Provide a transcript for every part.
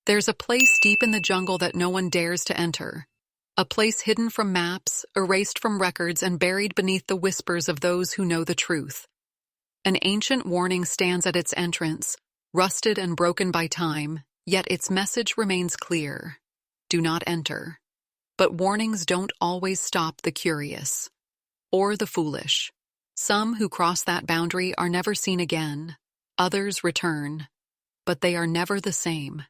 There's a place deep in the jungle that no one dares to enter. A place hidden from maps, erased from records, and buried beneath the whispers of those who know the truth. An ancient warning stands at its entrance, rusted and broken by time, yet its message remains clear. Do not enter. But warnings don't always stop the curious. Or the foolish. Some who cross that boundary are never seen again. Others return. But they are never the same.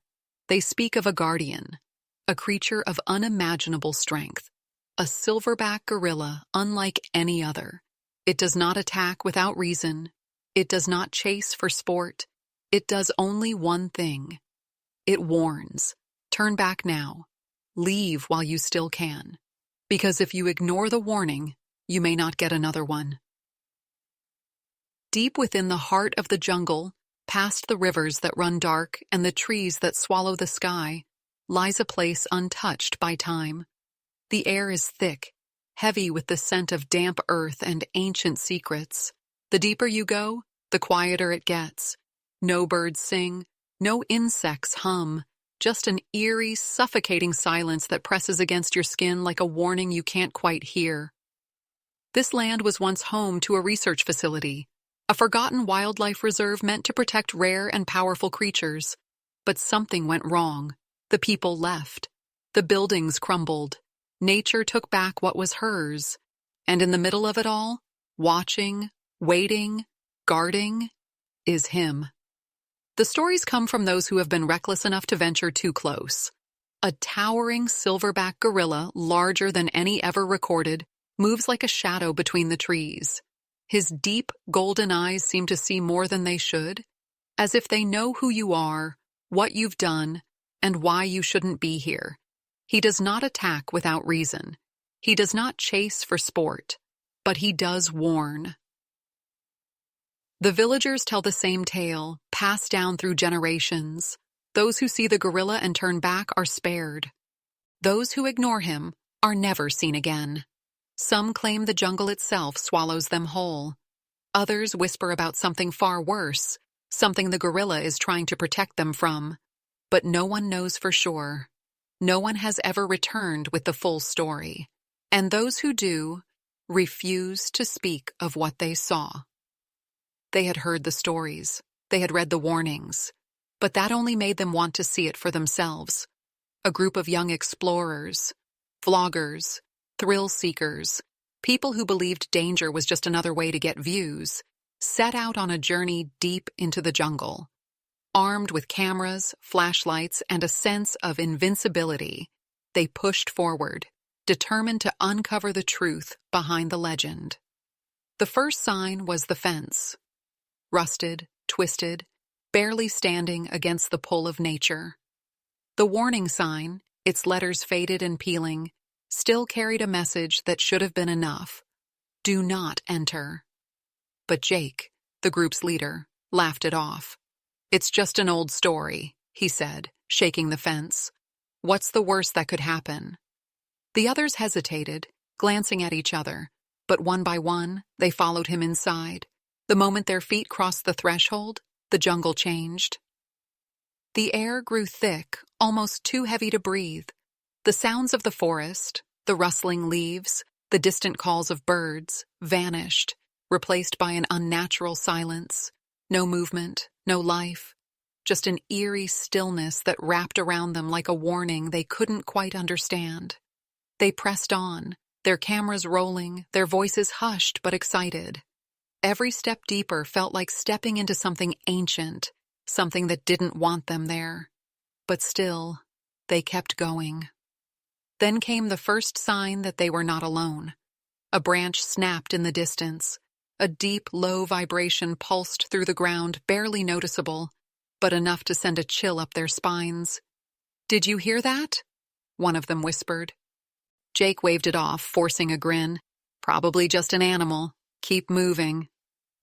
They speak of a guardian, a creature of unimaginable strength, a silverback gorilla unlike any other. It does not attack without reason. It does not chase for sport. It does only one thing. It warns. Turn back now. Leave while you still can. Because if you ignore the warning, you may not get another one. Deep within the heart of the jungle, past the rivers that run dark and the trees that swallow the sky, lies a place untouched by time. The air is thick, heavy with the scent of damp earth and ancient secrets. The deeper you go, the quieter it gets. No birds sing, no insects hum, just an eerie, suffocating silence that presses against your skin like a warning you can't quite hear. This land was once home to a research facility, a forgotten wildlife reserve meant to protect rare and powerful creatures. But something went wrong. The people left. The buildings crumbled. Nature took back what was hers. And in the middle of it all, watching, waiting, guarding, is him. The stories come from those who have been reckless enough to venture too close. A towering silverback gorilla, larger than any ever recorded, moves like a shadow between the trees. His deep, golden eyes seem to see more than they should, as if they know who you are, what you've done, and why you shouldn't be here. He does not attack without reason. He does not chase for sport, but he does warn. The villagers tell the same tale, passed down through generations. Those who see the gorilla and turn back are spared. Those who ignore him are never seen again. Some claim the jungle itself swallows them whole. Others whisper about something far worse, something the gorilla is trying to protect them from. But no one knows for sure. No one has ever returned with the full story. And those who do refuse to speak of what they saw. They had heard the stories. They had read the warnings. But that only made them want to see it for themselves. A group of young explorers, vloggers, thrill seekers, people who believed danger was just another way to get views, set out on a journey deep into the jungle. Armed with cameras, flashlights, and a sense of invincibility, they pushed forward, determined to uncover the truth behind the legend. The first sign was the fence. Rusted, twisted, barely standing against the pull of nature. The warning sign, its letters faded and peeling, still carried a message that should have been enough. Do not enter. But Jake, the group's leader, laughed it off. It's just an old story, he said, shaking the fence. What's the worst that could happen? The others hesitated, glancing at each other, but one by one, they followed him inside. The moment their feet crossed the threshold, the jungle changed. The air grew thick, almost too heavy to breathe. The sounds of the forest, the rustling leaves, the distant calls of birds, vanished, replaced by an unnatural silence. No movement, no life, just an eerie stillness that wrapped around them like a warning they couldn't quite understand. They pressed on, their cameras rolling, their voices hushed but excited. Every step deeper felt like stepping into something ancient, something that didn't want them there. But still, they kept going. Then came the first sign that they were not alone. A branch snapped in the distance. A deep, low vibration pulsed through the ground, barely noticeable, but enough to send a chill up their spines. "Did you hear that?" one of them whispered. Jake waved it off, forcing a grin. "Probably just an animal. Keep moving."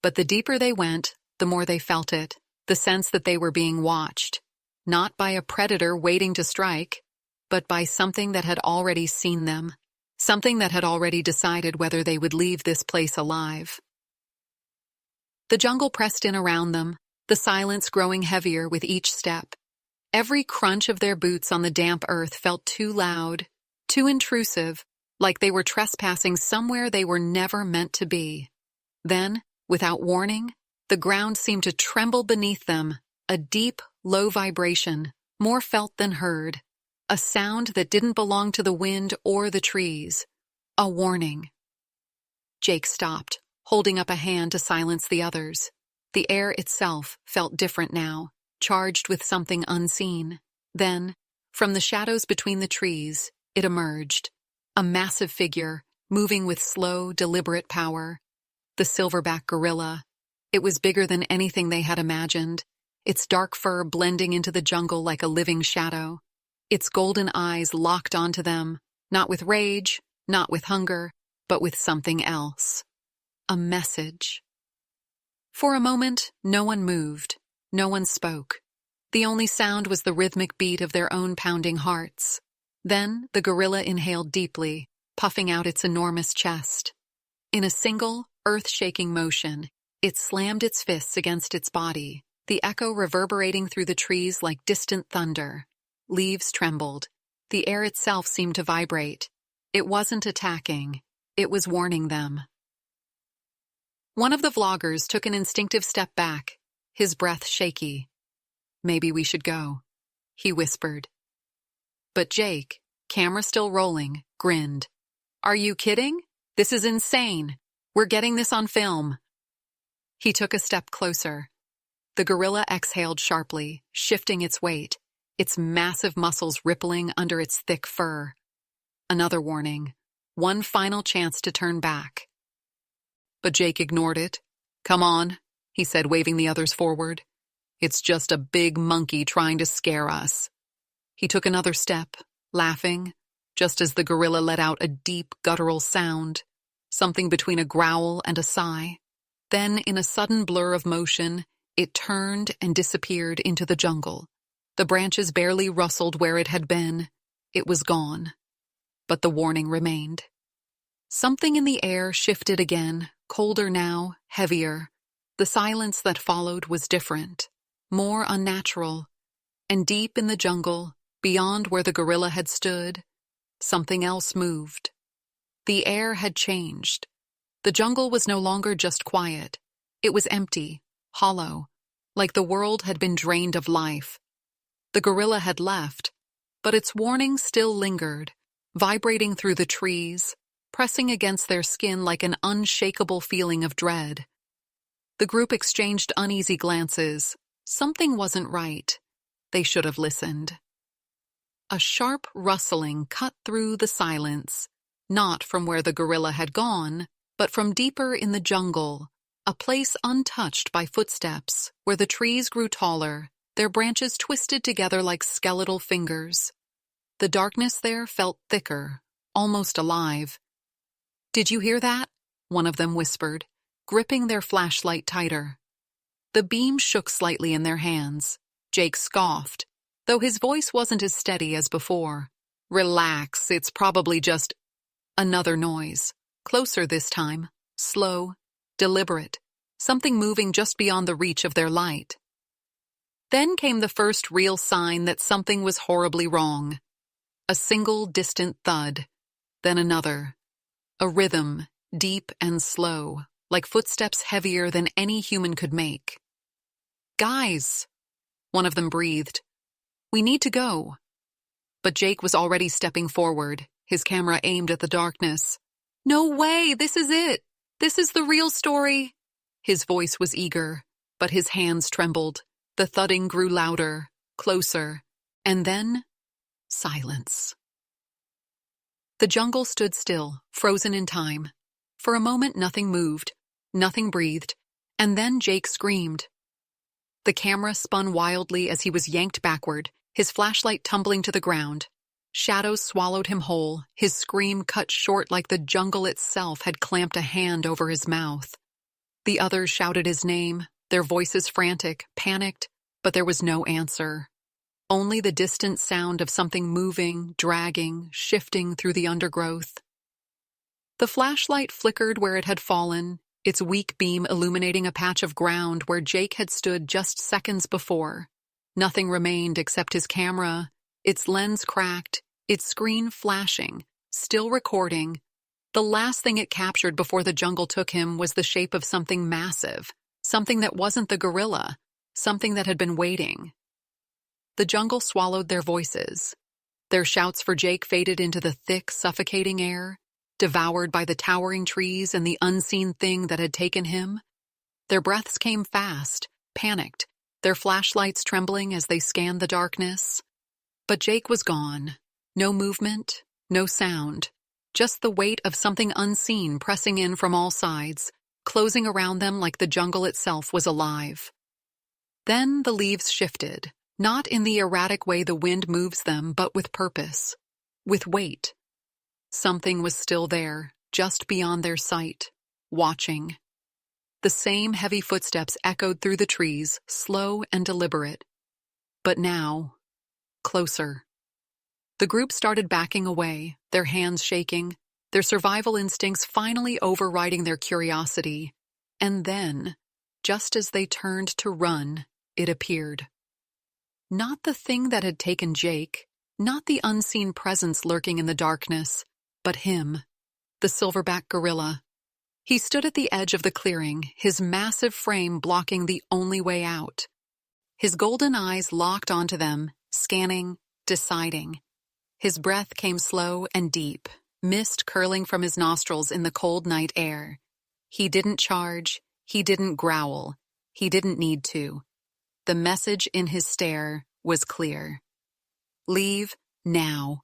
But the deeper they went, the more they felt it, the sense that they were being watched, not by a predator waiting to strike, but by something that had already seen them, something that had already decided whether they would leave this place alive. The jungle pressed in around them, the silence growing heavier with each step. Every crunch of their boots on the damp earth felt too loud, too intrusive, like they were trespassing somewhere they were never meant to be. Then, without warning, the ground seemed to tremble beneath them, a deep, low vibration, more felt than heard, a sound that didn't belong to the wind or the trees. A warning. Jake stopped, holding up a hand to silence the others. The air itself felt different now, charged with something unseen. Then, from the shadows between the trees, it emerged. A massive figure, moving with slow, deliberate power. The silverback gorilla. It was bigger than anything they had imagined, its dark fur blending into the jungle like a living shadow. Its golden eyes locked onto them, not with rage, not with hunger, but with something else. A message. For a moment, no one moved. No one spoke. The only sound was the rhythmic beat of their own pounding hearts. Then the gorilla inhaled deeply, puffing out its enormous chest. In a single, earth-shaking motion, it slammed its fists against its body, the echo reverberating through the trees like distant thunder. Leaves trembled. The air itself seemed to vibrate. It wasn't attacking. It was warning them. One of the vloggers took an instinctive step back, his breath shaky. "Maybe we should go," he whispered. But Jake, camera still rolling, grinned. "Are you kidding? This is insane. We're getting this on film." He took a step closer. The gorilla exhaled sharply, shifting its weight, its massive muscles rippling under its thick fur. Another warning. One final chance to turn back. But Jake ignored it. "Come on," he said, waving the others forward. "It's just a big monkey trying to scare us." He took another step, laughing, just as the gorilla let out a deep, guttural sound, something between a growl and a sigh. Then, in a sudden blur of motion, it turned and disappeared into the jungle. The branches barely rustled where it had been. It was gone. But the warning remained. Something in the air shifted again, colder now, heavier. The silence that followed was different, more unnatural. And deep in the jungle, beyond where the gorilla had stood, something else moved. The air had changed. The jungle was no longer just quiet. It was empty, hollow, like the world had been drained of life. The gorilla had left, but its warning still lingered, vibrating through the trees, pressing against their skin like an unshakable feeling of dread. The group exchanged uneasy glances. Something wasn't right. They should have listened. A sharp rustling cut through the silence, not from where the gorilla had gone, but from deeper in the jungle, a place untouched by footsteps, where the trees grew taller, their branches twisted together like skeletal fingers. The darkness there felt thicker, almost alive. "Did you hear that?" one of them whispered, gripping their flashlight tighter. The beam shook slightly in their hands. Jake scoffed, though his voice wasn't as steady as before. "Relax, it's probably just—" Another noise, closer this time, slow, deliberate, something moving just beyond the reach of their light. Then came the first real sign that something was horribly wrong. A single distant thud, then another. A rhythm, deep and slow, like footsteps heavier than any human could make. "Guys," one of them breathed, "we need to go." But Jake was already stepping forward, his camera aimed at the darkness. "No way, this is it! This is the real story!" His voice was eager, but his hands trembled. The thudding grew louder, closer, and then silence. The jungle stood still, frozen in time. For a moment nothing moved, nothing breathed, and then Jake screamed. The camera spun wildly as he was yanked backward, his flashlight tumbling to the ground. Shadows swallowed him whole, his scream cut short like the jungle itself had clamped a hand over his mouth. The others shouted his name, their voices frantic, panicked, but there was no answer. Only the distant sound of something moving, dragging, shifting through the undergrowth. The flashlight flickered where it had fallen, its weak beam illuminating a patch of ground where Jake had stood just seconds before. Nothing remained except his camera, its lens cracked, its screen flashing, still recording. The last thing it captured before the jungle took him was the shape of something massive, something that wasn't the gorilla, something that had been waiting. The jungle swallowed their voices. Their shouts for Jake faded into the thick, suffocating air, devoured by the towering trees and the unseen thing that had taken him. Their breaths came fast, panicked, their flashlights trembling as they scanned the darkness. But Jake was gone. No movement, no sound, just the weight of something unseen pressing in from all sides, closing around them like the jungle itself was alive. Then the leaves shifted, not in the erratic way the wind moves them, but with purpose, with weight. Something was still there, just beyond their sight, watching. The same heavy footsteps echoed through the trees, slow and deliberate. But now, closer. The group started backing away, their hands shaking, their survival instincts finally overriding their curiosity. And then, just as they turned to run, it appeared. Not the thing that had taken Jake, not the unseen presence lurking in the darkness, but him, the silverback gorilla. He stood at the edge of the clearing, his massive frame blocking the only way out. His golden eyes locked onto them, scanning, deciding. His breath came slow and deep, mist curling from his nostrils in the cold night air. He didn't charge, he didn't growl, he didn't need to. The message in his stare was clear. Leave now.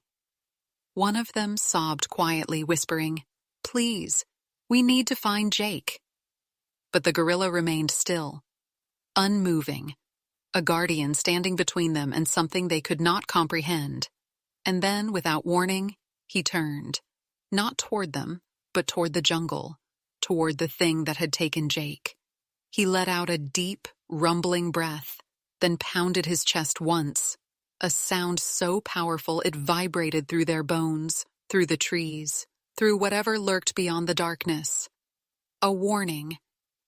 One of them sobbed quietly, whispering, "Please, we need to find Jake." But the gorilla remained still, unmoving, a guardian standing between them and something they could not comprehend. And then, without warning, he turned, not toward them, but toward the jungle, toward the thing that had taken Jake. He let out a deep, rumbling breath, then pounded his chest once, a sound so powerful it vibrated through their bones, through the trees, through whatever lurked beyond the darkness. A warning,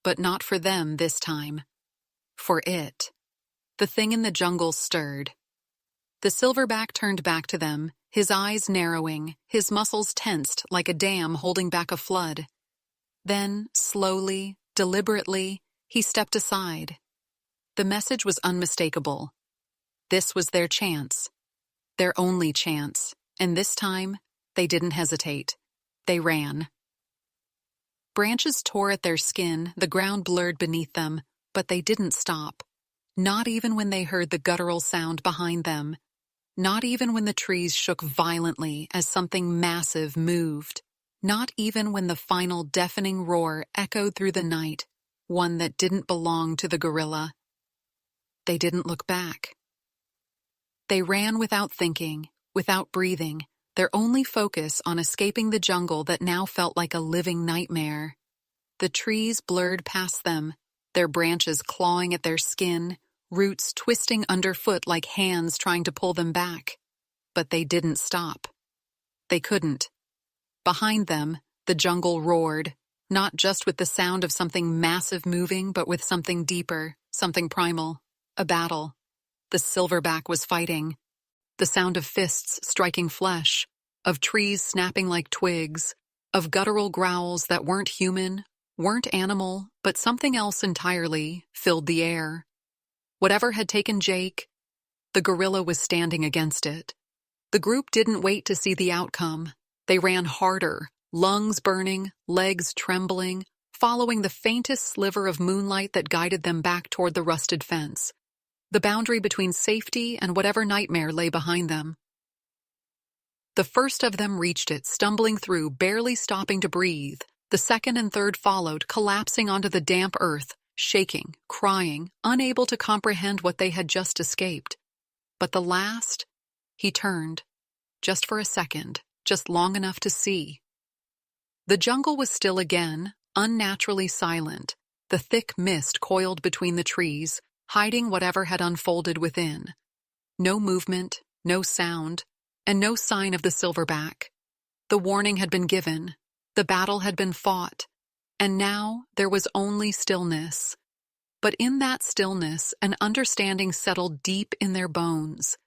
but not for them this time. For it. The thing in the jungle stirred. The silverback turned back to them, his eyes narrowing, his muscles tensed like a dam holding back a flood. Then, slowly, deliberately, he stepped aside. The message was unmistakable. This was their chance. Their only chance. And this time, they didn't hesitate. They ran. Branches tore at their skin, the ground blurred beneath them, but they didn't stop. Not even when they heard the guttural sound behind them. Not even when the trees shook violently as something massive moved. Not even when the final deafening roar echoed through the night, one that didn't belong to the gorilla. They didn't look back. They ran without thinking, without breathing, their only focus on escaping the jungle that now felt like a living nightmare. The trees blurred past them, their branches clawing at their skin, roots twisting underfoot like hands trying to pull them back. But they didn't stop. They couldn't. Behind them, the jungle roared, not just with the sound of something massive moving, but with something deeper, something primal. A battle. The silverback was fighting. The sound of fists striking flesh, of trees snapping like twigs, of guttural growls that weren't human, weren't animal, but something else entirely, filled the air. Whatever had taken Jake, the gorilla was standing against it. The group didn't wait to see the outcome. They ran harder, lungs burning, legs trembling, following the faintest sliver of moonlight that guided them back toward the rusted fence, the boundary between safety and whatever nightmare lay behind them. The first of them reached it, stumbling through, barely stopping to breathe. The second and third followed, collapsing onto the damp earth, shaking, crying, unable to comprehend what they had just escaped. But the last, he turned, just for a second, just long enough to see. The jungle was still again, unnaturally silent, the thick mist coiled between the trees, hiding whatever had unfolded within. No movement, no sound, and no sign of the silverback. The warning had been given, the battle had been fought, and now there was only stillness. But in that stillness, an understanding settled deep in their bones.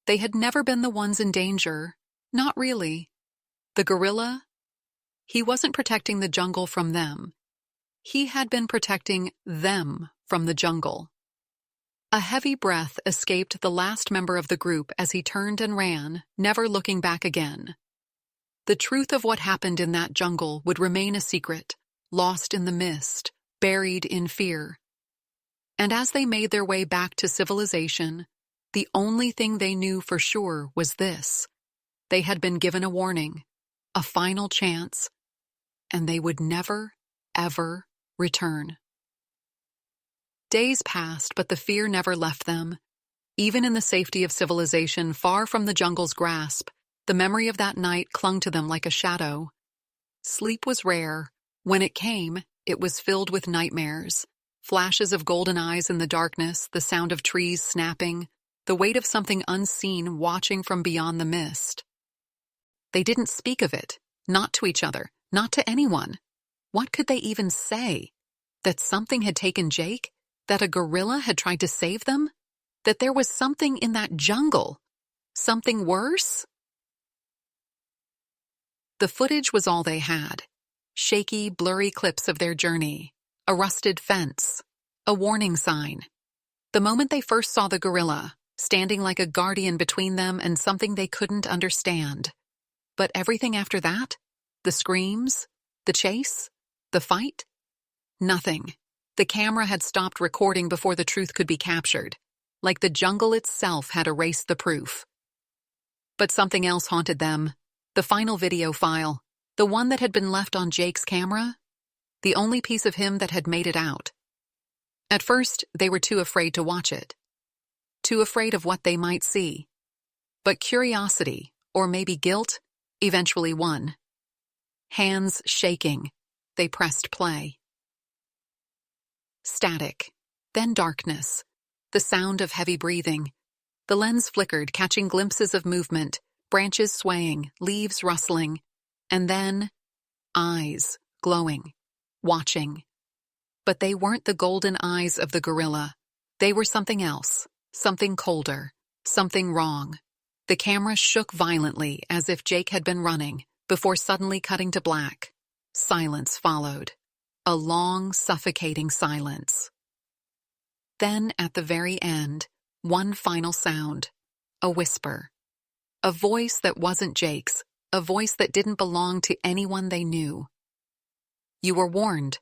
They had never been the ones in danger. Not really. The gorilla? He wasn't protecting the jungle from them. He had been protecting them from the jungle. A heavy breath escaped the last member of the group as he turned and ran, never looking back again. The truth of what happened in that jungle would remain a secret, lost in the mist, buried in fear. And as they made their way back to civilization, the only thing they knew for sure was this: they had been given a warning, a final chance, and they would never, ever return. Days passed, but the fear never left them. Even in the safety of civilization, far from the jungle's grasp, the memory of that night clung to them like a shadow. Sleep was rare. When it came, it was filled with nightmares. Flashes of golden eyes in the darkness, the sound of trees snapping, the weight of something unseen watching from beyond the mist. They didn't speak of it, not to each other, not to anyone. What could they even say? That something had taken Jake? That a gorilla had tried to save them? That there was something in that jungle? Something worse? The footage was all they had. Shaky, blurry clips of their journey. A rusted fence. A warning sign. The moment they first saw the gorilla, standing like a guardian between them and something they couldn't understand. But everything after that? The screams? The chase? The fight? Nothing. The camera had stopped recording before the truth could be captured, like the jungle itself had erased the proof. But something else haunted them. The final video file, the one that had been left on Jake's camera, the only piece of him that had made it out. At first, they were too afraid to watch it. Too afraid of what they might see. But curiosity, or maybe guilt, eventually won. Hands shaking, they pressed play. Static, then darkness, the sound of heavy breathing. The lens flickered, catching glimpses of movement, branches swaying, leaves rustling, and then eyes glowing, watching. But they weren't the golden eyes of the gorilla. They were something else, something colder, something wrong. The camera shook violently as if Jake had been running, before suddenly cutting to black. Silence followed. A long, suffocating silence. Then, at the very end, one final sound. A whisper. A voice that wasn't Jake's, a voice that didn't belong to anyone they knew. "You were warned.